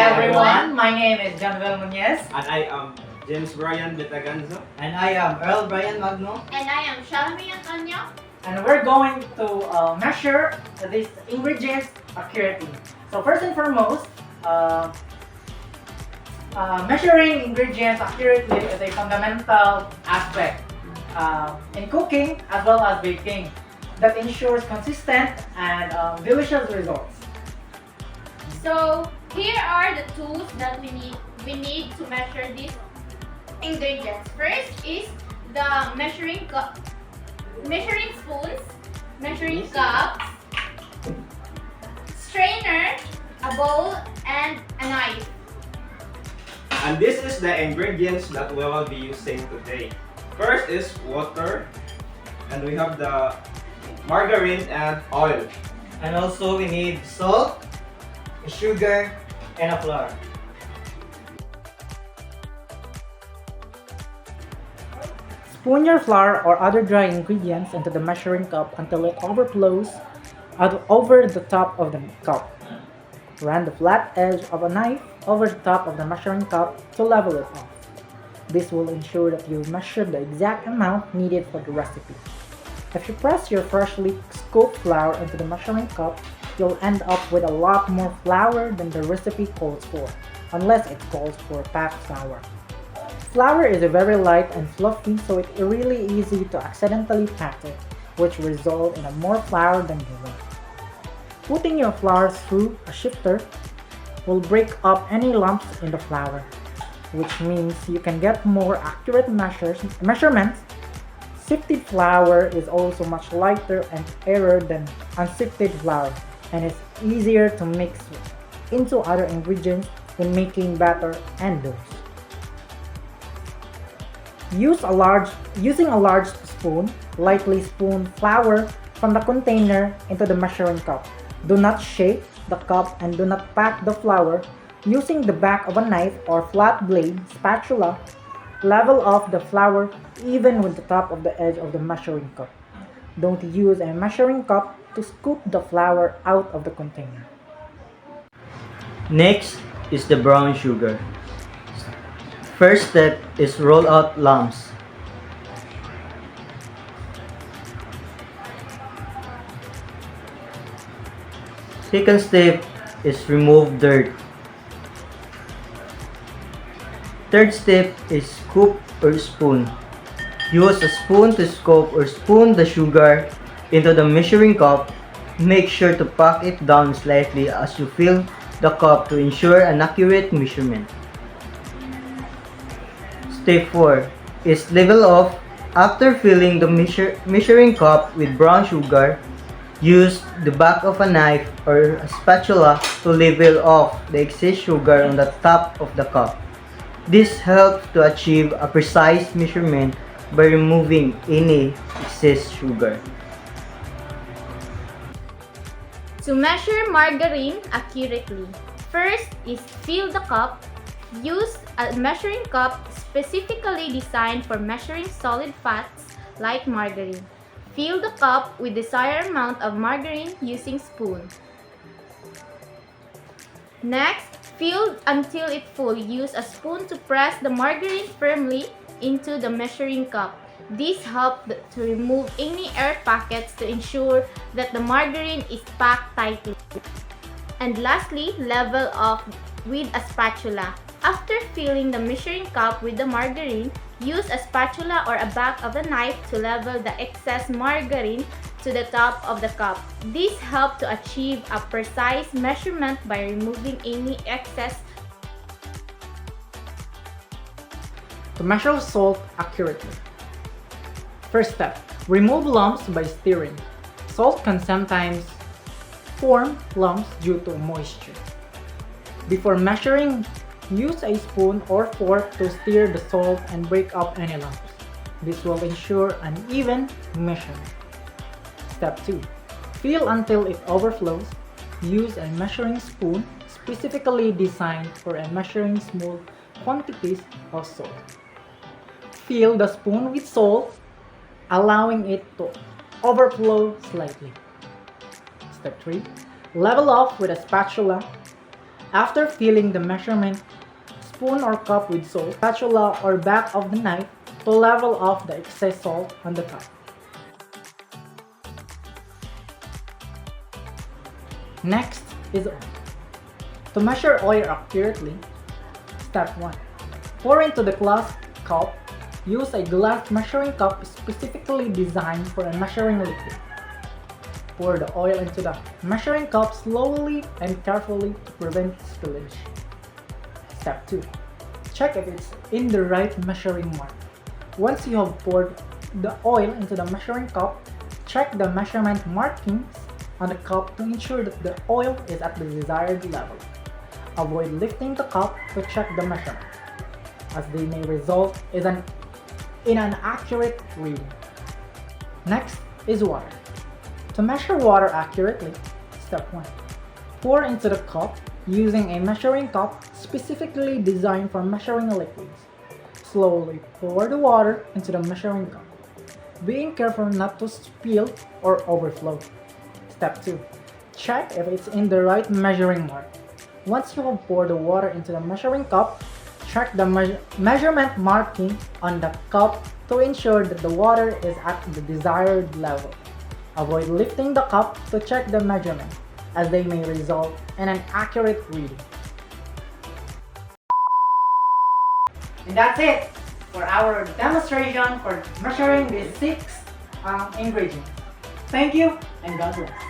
everyone, my name is Janvel Muñez. And I am James Brian Betaganzo. And I am Earl Brian Magno. And I am Shalmi Antonio. And we're going to measure these ingredients accurately. So first and foremost, measuring ingredients accurately is a fundamental aspect in cooking as well as baking that ensures consistent and delicious results. So here are the tools that we need to measure these ingredients. First is the measuring spoons, measuring cups, strainer, a bowl, and a knife. And this is the ingredients that we will be using today. First is water, and we have the margarine and oil. And also we need salt, sugar, and a flour. Spoon your flour or other dry ingredients into the measuring cup until it overflows over the top of the cup. Run the flat edge of a knife over the top of the measuring cup to level it off. This will ensure that you measure the exact amount needed for the recipe. If you press your freshly scooped flour into the measuring cup, you'll end up with a lot more flour than the recipe calls for, unless it calls for packed flour. Flour is very light and fluffy, so it's really easy to accidentally pack it, which results in a more flour than you want. Putting your flour through a shifter will break up any lumps in the flour, which means you can get more accurate measurements. Sifted flour is also much lighter and airer than unsifted flour, and it's easier to mix into other ingredients when making batter and doughs. Using a large spoon, lightly spoon flour from the container into the measuring cup. Do not shake the cup and do not pack the flour. Using the back of a knife or flat blade spatula, level off the flour even with the top of the edge of the measuring cup. Don't use a measuring cup to scoop the flour out of the container. Next is the brown sugar. First step is roll out lumps. Second step is remove dirt. Third step is scoop or spoon. Use a spoon to scoop or spoon the sugar into the measuring cup. Make sure to pack it down slightly as you fill the cup to ensure an accurate measurement. Step 4 is level off. After filling the measuring cup with brown sugar, use the back of a knife or a spatula to level off the excess sugar on the top of the cup. This helps to achieve a precise measurement by removing any excess sugar. To measure margarine accurately, first is fill the cup. Use a measuring cup specifically designed for measuring solid fats like margarine. Fill the cup with desired amount of margarine using spoon. Next, fill until it's full. Use a spoon to press the margarine firmly into the measuring cup. This helps to remove any air pockets to ensure that the margarine is packed tightly. And lastly, level off with a spatula. After filling the measuring cup with the margarine, use a spatula or a back of a knife to level the excess margarine to the top of the cup. This helps to achieve a precise measurement by removing any excess. To measure salt accurately. First step, remove lumps by stirring. Salt can sometimes form lumps due to moisture. Before measuring, use a spoon or fork to stir the salt and break up any lumps. This will ensure an even measurement. Step 2. Fill until it overflows. Use a measuring spoon specifically designed for measuring small quantities of salt. Fill the spoon with salt, allowing it to overflow slightly. Step 3. Level off with a spatula. After filling the measurement spoon or cup with salt, spatula or back of the knife to level off the excess salt on the top. Next is oil. To measure oil accurately, step 1. Pour into the glass cup. Use a glass measuring cup specifically designed for a measuring liquid. Pour the oil into the measuring cup slowly and carefully to prevent spillage. Step 2. Check if it's in the right measuring mark. Once you have poured the oil into the measuring cup, check the measurement markings on the cup to ensure that the oil is at the desired level. Avoid lifting the cup to check the measurement, as they may result in an inaccurate reading. Next is water. To measure water accurately, step 1. Pour into the cup using a measuring cup specifically designed for measuring liquids. Slowly pour the water into the measuring cup, being careful not to spill or overflow. Step 2. Check if it's in the right measuring mark. Once you have poured the water into the measuring cup, check the measurement marking on the cup to ensure that the water is at the desired level. Avoid lifting the cup to check the measurement, as they may result in an accurate reading. And that's it for our demonstration for measuring these 6 ingredients. Thank you and God bless.